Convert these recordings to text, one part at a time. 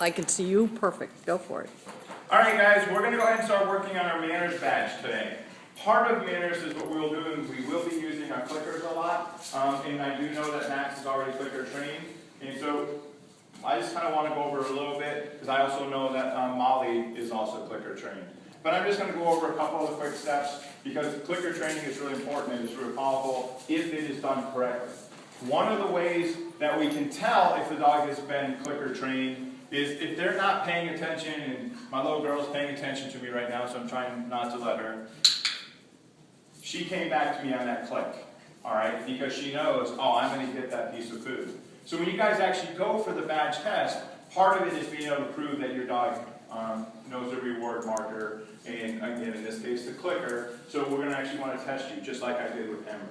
I can see you. Perfect. Go for it. All right, guys, we're going to go ahead and start working on our manners badge today. Part of manners is what we'll do is we will be using our clickers a lot, and I do know that Max is already clicker trained, and so I just kind of want to go over a little bit because I also know that Molly is also clicker trained. But I'm just going to go over a couple of the quick steps because clicker training is really important and it's really powerful if it is done correctly. One of the ways that we can tell if the dog has been clicker trained is if they're not paying attention, and my little girl's paying attention to me right now, so I'm trying not to let her. She came back to me on that click, all right, because she knows, oh, I'm going to get that piece of food. So when you guys actually go for the badge test, part of it is being able to prove that your dog knows the reward marker, and again, in this case, the clicker. So we're going to actually want to test you, just like I did with Ember.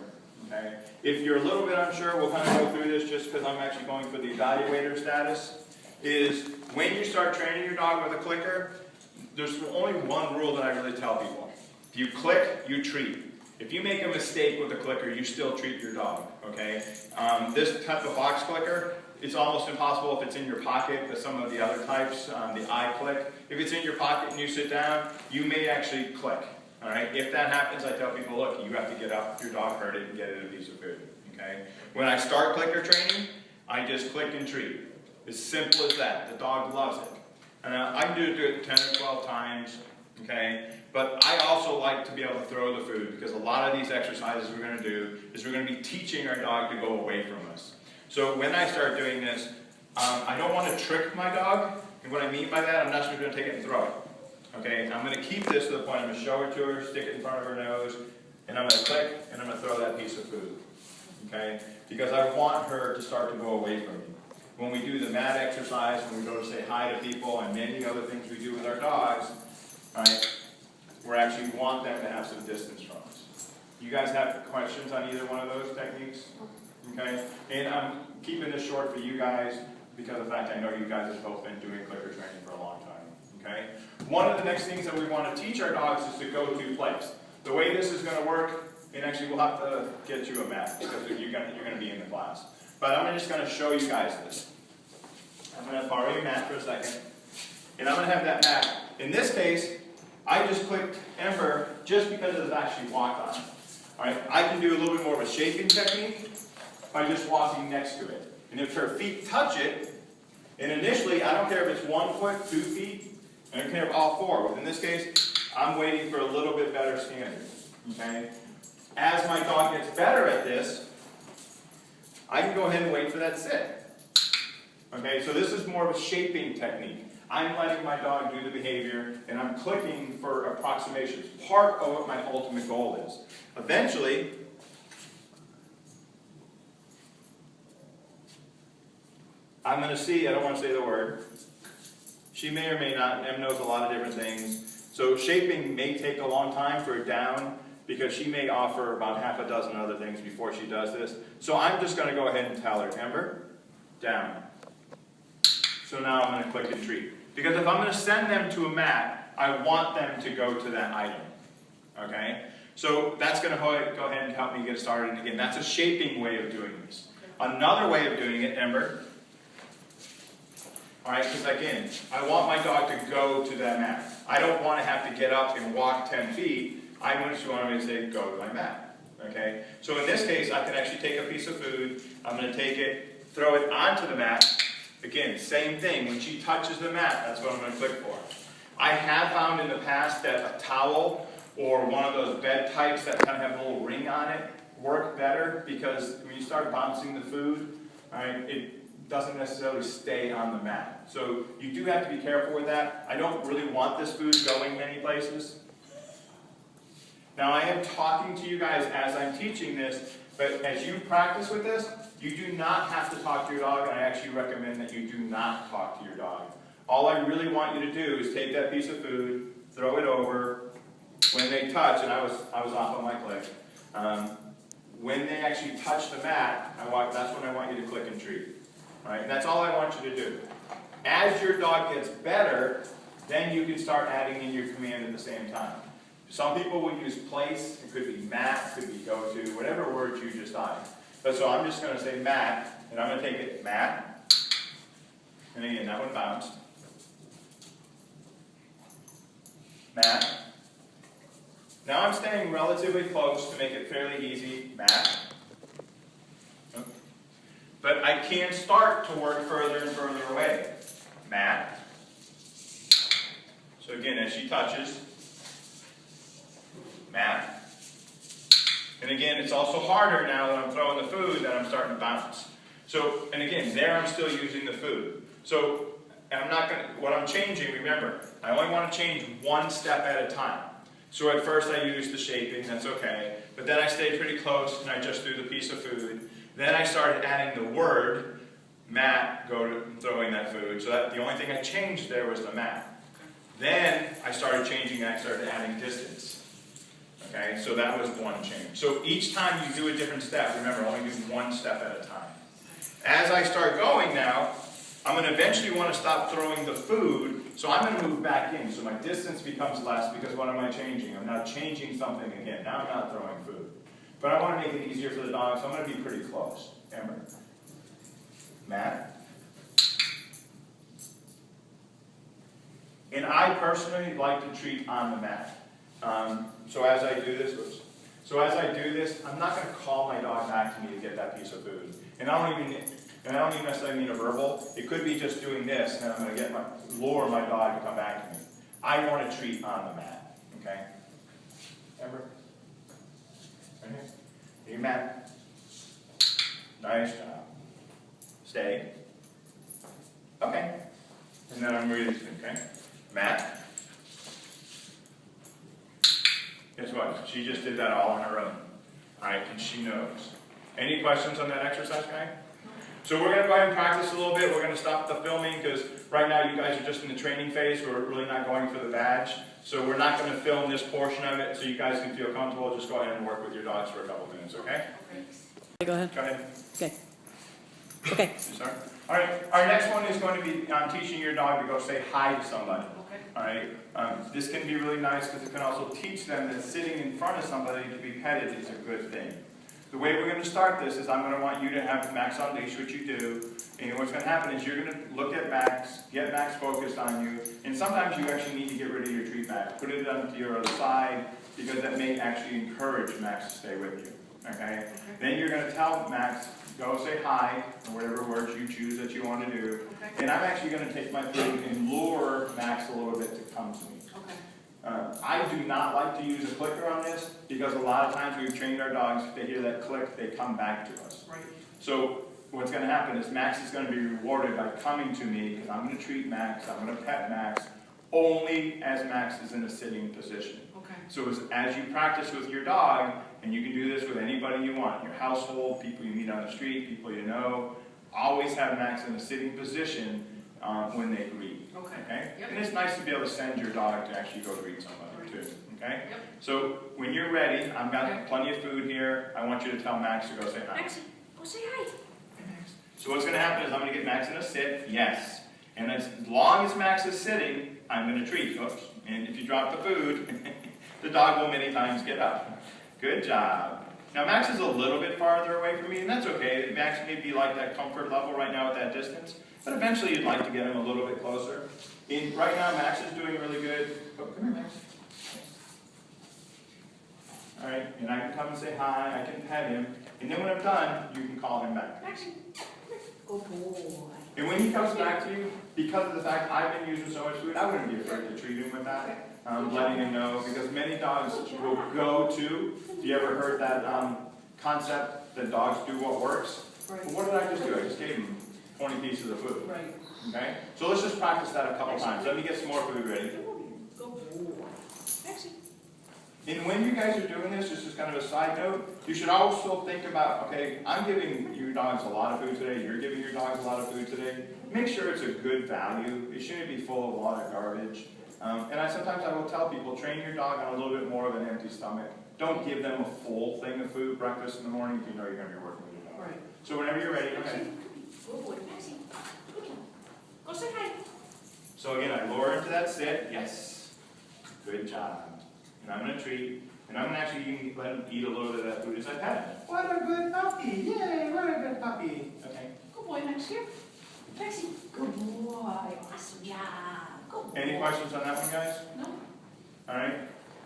Okay? If you're a little bit unsure, we'll kind of go through this just because I'm actually going for the evaluator status, is when you start training your dog with a clicker, there's only one rule that I really tell people. If you click, you treat. If you make a mistake with a clicker, you still treat your dog, okay? This type of box clicker, it's almost impossible if it's in your pocket, but some of the other types, the iClick, if it's in your pocket and you sit down, you may actually click, all right? If that happens, I tell people, look, you have to get up, your dog heard it, and get it a piece of food, okay? When I start clicker training, I just click and treat. As simple as that. The dog loves it. And I can do it 10 or 12 times, okay? But I also like to be able to throw the food because a lot of these exercises we're going to do is we're going to be teaching our dog to go away from us. So when I start doing this, I don't want to trick my dog. And what I mean by that, I'm not just going to take it and throw it. Okay? I'm going to keep this to the point I'm going to show it to her, stick it in front of her nose, and I'm going to click, and I'm going to throw that piece of food. Okay? Because I want her to start to go away from me. When we do the mat exercise, when we go to say hi to people, and many other things we do with our dogs, right, we actually want them to have some distance from us. You guys have questions on either one of those techniques? Okay? And I'm keeping this short for you guys because of the fact I know you guys have both been doing clicker training for a long time. Okay? One of the next things that we want to teach our dogs is to go to place. The way this is going to work, and actually we'll have to get you a mat because you're going to be in the class. But I'm just going to show you guys this. I'm going to borrow your mat for a second. And I'm going to have that mat. In this case, I just clicked Ember just because it was actually walked on. All right, I can do a little bit more of a shaping technique by just walking next to it. And if her feet touch it, and initially, I don't care if it's 1 foot, 2 feet, I don't care if all 4. But in this case, I'm waiting for a little bit better standard. Okay? As my dog gets better at this, I can go ahead and wait for that sit. Okay, so this is more of a shaping technique. I'm letting my dog do the behavior, and I'm clicking for approximations. Part of what my ultimate goal is. Eventually, I'm going to see, I don't want to say the word, she may or may not, Em knows a lot of different things. So shaping may take a long time for it down, because she may offer about half a dozen other things before she does this. So I'm just going to go ahead and tell her, Ember, down. So now I'm going to click and treat. Because if I'm going to send them to a mat, I want them to go to that item. Okay? So that's going to go ahead and help me get started. And again, that's a shaping way of doing this. Another way of doing it, Ember. All right, because again, I want my dog to go to that mat. I don't want to have to get up and walk 10 feet. I just want to say, go to my mat. Okay? So in this case, I can actually take a piece of food. I'm going to take it, throw it onto the mat. Again, same thing. When she touches the mat, that's what I'm going to click for. I have found in the past that a towel or one of those bed types that kind of have a little ring on it work better because when you start bouncing the food, all right, it doesn't necessarily stay on the mat. So you do have to be careful with that. I don't really want this food going many places. Now I am talking to you guys as I'm teaching this, but as you practice with this, you do not have to talk to your dog, and I actually recommend that you do not talk to your dog. All I really want you to do is take that piece of food, throw it over. When they touch, and I was off on my click, when they actually touch the mat, that's when I want you to click and treat. All right? And that's all I want you to do. As your dog gets better, then you can start adding in your command at the same time. Some people will use place, it could be mat, it could be go to, whatever word you decide. But so I'm just going to say mat, and I'm going to take it mat, and again, that one bounced. Matt. Now I'm staying relatively close to make it fairly easy, Matt. But I can start to work further and further away, Matt. So again, as she touches, Matt. And again, it's also harder now that I'm throwing the food that I'm starting to bounce. So, and again, there I'm still using the food. So, I'm not going to, what I'm changing, remember, I only want to change one step at a time. So at first I used the shaping, that's okay. But then I stayed pretty close and I just threw the piece of food. Then I started adding the word, Matt, go to throwing that food. So that the only thing I changed there was the Matt. Then I started changing that, I started adding distance. Okay, so that was one change. So each time you do a different step, remember, only do one step at a time. As I start going now, I'm going to eventually want to stop throwing the food, so I'm going to move back in. So my distance becomes less because what am I changing? I'm now changing something again. Now I'm not throwing food. But I want to make it easier for the dog, so I'm going to be pretty close. Amber. Matt. And I personally like to treat on the mat. So as I do this, I'm not going to call my dog back to me to get that piece of food. And I don't even necessarily mean a verbal. It could be just doing this, and I'm going to lure my dog to come back to me. I want to treat on the mat. Okay? Amber? Right here. Hey, Matt. Nice job. Stay. Okay. And then I'm releasing, okay? Matt. Guess what? She just did that all on her own. Alright, and she knows. Any questions on that exercise, guy? So we're going to go ahead and practice a little bit. We're going to stop the filming because right now you guys are just in the training phase. We're really not going for the badge. So we're not going to film this portion of it so you guys can feel comfortable. Just go ahead and work with your dogs for a couple minutes, okay? Go ahead. Go ahead. Okay. Okay. Sorry. All right. Our next one is going to be teaching your dog to go say hi to somebody. Okay. All right. This can be really nice because it can also teach them that sitting in front of somebody to be petted is a good thing. The way we're going to start this is I'm going to want you to have Max on leash, which you do. And what's going to happen is you're going to look at Max, get Max focused on you, and sometimes you actually need to get rid of your treat bag. Put it onto your other side because that may actually encourage Max to stay with you. Okay? Then you're going to tell Max, go say hi, or whatever words you choose that you want to do. Okay. And I'm actually going to take my food and lure Max a little bit to come to me. Okay. I do not like to use a clicker on this because a lot of times we've trained our dogs, if they hear that click, they come back to us. Right. So what's going to happen is Max is going to be rewarded by coming to me because I'm going to treat Max, I'm going to pet Max, only as Max is in a sitting position. Okay. So as you practice with your dog, and you can do this with anybody you want, your household, people you meet on the street, people you know, always have Max in a sitting position when they greet. Okay? Yep. And it's nice to be able to send your dog to actually go greet somebody too. Okay? Yep. So when you're ready, I've got plenty of food here. I want you to tell Max to go say hi. Maxie, go say hi. So what's going to happen is I'm going to get Max in a sit. Yes. And as long as Max is sitting, I'm going to treat. Oops. And if you drop the food, the dog will many times get up. Good job. Now Max is a little bit farther away from me, and that's okay. Max may be like that comfort level right now at that distance, but eventually you'd like to get him a little bit closer. Right now Max is doing really good. Oh, come here, Max. All right, and I can come and say hi, I can pet him, and then when I'm done, you can call him back. Maxie, good boy. And when he comes back to you, because of the fact I've been using so much food, I wouldn't be afraid to treat him with that. Letting him know, because many dogs will go to, have you ever heard that concept that dogs do what works? Right. Well, what did I just do? I just gave him 20 pieces of food. Right. Okay? So let's just practice that a couple times. Let me get some more food ready. Good boy. Maxie. And when you guys are doing this, just as kind of a side note, you should also think about, okay, I'm giving your dogs a lot of food today, you're giving your dogs a lot of food today. Make sure it's a good value. It shouldn't be full of a lot of garbage. And sometimes I will tell people, train your dog on a little bit more of an empty stomach. Don't give them a full thing of food, breakfast in the morning, if you know you're going to be working with your dog. Right. So whenever you're ready, okay. Good boy, Maxie. Good job. Go say hi. So again, I lower into that sit. Yes. Good job. And I'm going to treat, and I'm going to actually let him eat a little bit of that food as I pet him. What a good puppy. Yay, what a good puppy. Okay. Good boy, Max here. Maxie. Good boy. Awesome job. Good boy. Any questions on that one, guys? No. All right?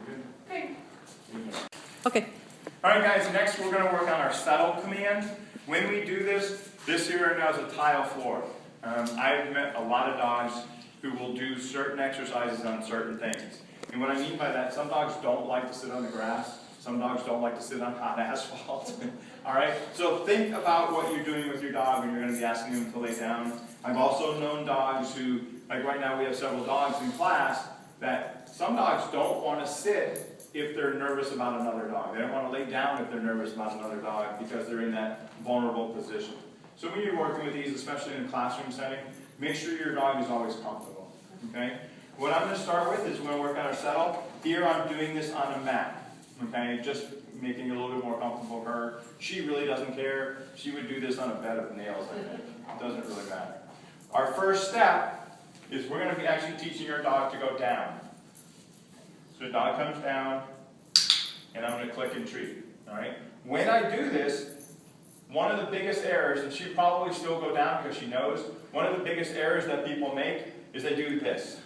Good? Okay. Okay. All right, guys, next we're going to work on our settle command. When we do this, this here right now is a tile floor. I've met a lot of dogs who will do certain exercises on certain things. And what I mean by that, some dogs don't like to sit on the grass. Some dogs don't like to sit on hot asphalt. All right? So think about what you're doing with your dog when you're going to be asking them to lay down. I've also known dogs who, like right now we have several dogs in class, that some dogs don't want to sit if they're nervous about another dog. They don't want to lay down if they're nervous about another dog because they're in that vulnerable position. So when you're working with these, especially in a classroom setting, make sure your dog is always comfortable. Okay? What I'm going to start with is we're going to work on our settle. Here I'm doing this on a mat. Okay? Just making it a little bit more comfortable for her. She really doesn't care. She would do this on a bed of nails, I think. It doesn't really matter. Our first step is we're going to be actually teaching our dog to go down. So the dog comes down, and I'm going to click and treat. All right? When I do this, one of the biggest errors, and she'll probably still go down because she knows, one of the biggest errors that people make is they do this.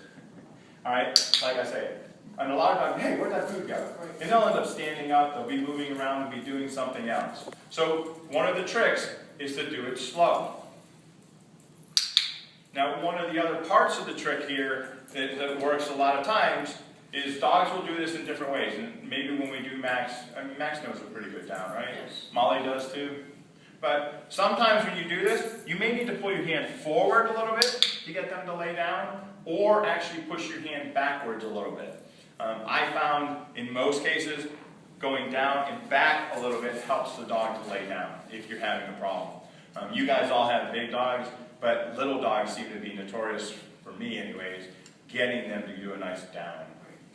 All right? Like I say. And a lot of times, hey, where'd that food go? And they'll end up standing up, they'll be moving around, they'll be doing something else. So one of the tricks is to do it slow. Now, one of the other parts of the trick here that works a lot of times is dogs will do this in different ways. And maybe when we do Max, I mean, Max knows a pretty good down, right? Yes. Molly does too. But sometimes when you do this, you may need to pull your hand forward a little bit to get them to lay down, or actually push your hand backwards a little bit. I found in most cases, going down and back a little bit helps the dog to lay down if you're having a problem. You guys all have big dogs, but little dogs seem to be notorious, for me anyways, getting them to do a nice down.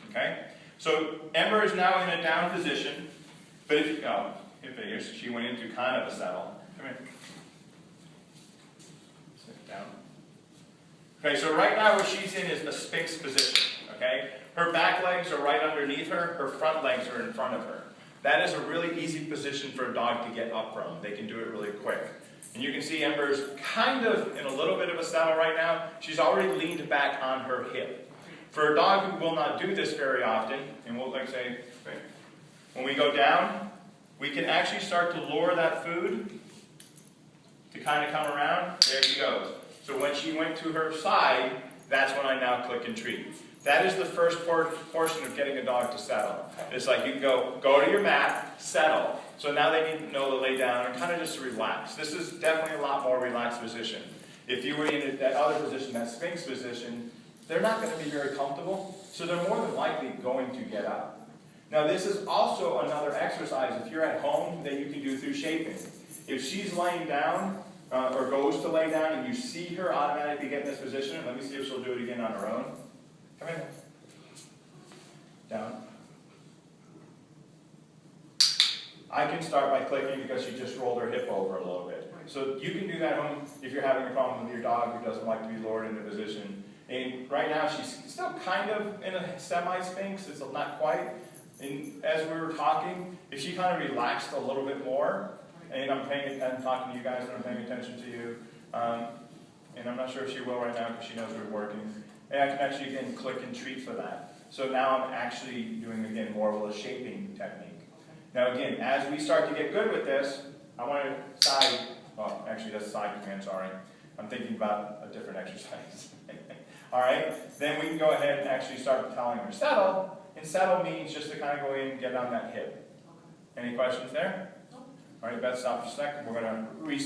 Okay? So Ember is now in a down position, but if she went into kind of a settle. Come here. Sit down. Okay, so right now what she's in is a Sphinx position. Okay? Her back legs are right underneath her, her front legs are in front of her. That is a really easy position for a dog to get up from. They can do it really quick. And you can see Ember's kind of in a little bit of a settle right now. She's already leaned back on her hip. For a dog who will not do this very often, and we'll like say, okay, when we go down, we can actually start to lure that food to kind of come around. There she goes. So when she went to her side, that's when I now click and treat. That is the first portion of getting a dog to settle. It's like you can go to your mat, settle. So now they need to know to lay down and kind of just relax. This is definitely a lot more relaxed position. If you were in that other position, that Sphinx position, they're not going to be very comfortable, so they're more than likely going to get up. Now this is also another exercise, if you're at home, that you can do through shaping. If she's laying down, or goes to lay down, and you see her automatically get in this position, let me see if she'll do it again on her own. Come in. Down. I can start by clicking because she just rolled her hip over a little bit. So you can do that at home if you're having a problem with your dog who doesn't like to be lowered into position. And right now she's still kind of in a semi-Sphinx, it's not quite. And as we were talking, if she kind of relaxed a little bit more, and I'm talking to you guys and I'm paying attention to you, and I'm not sure if she will right now because she knows we're working. And I can actually, again, click and treat for that. So now I'm actually doing, again, more of a shaping technique. Now, again, as we start to get good with this, I want to actually that's side command, sorry. I'm thinking about a different exercise. All right? Then we can go ahead and actually start telling her settle. And settle means just to kind of go in and get on that hip. Any questions there? All right, Beth, stop for a second. We're going to reset.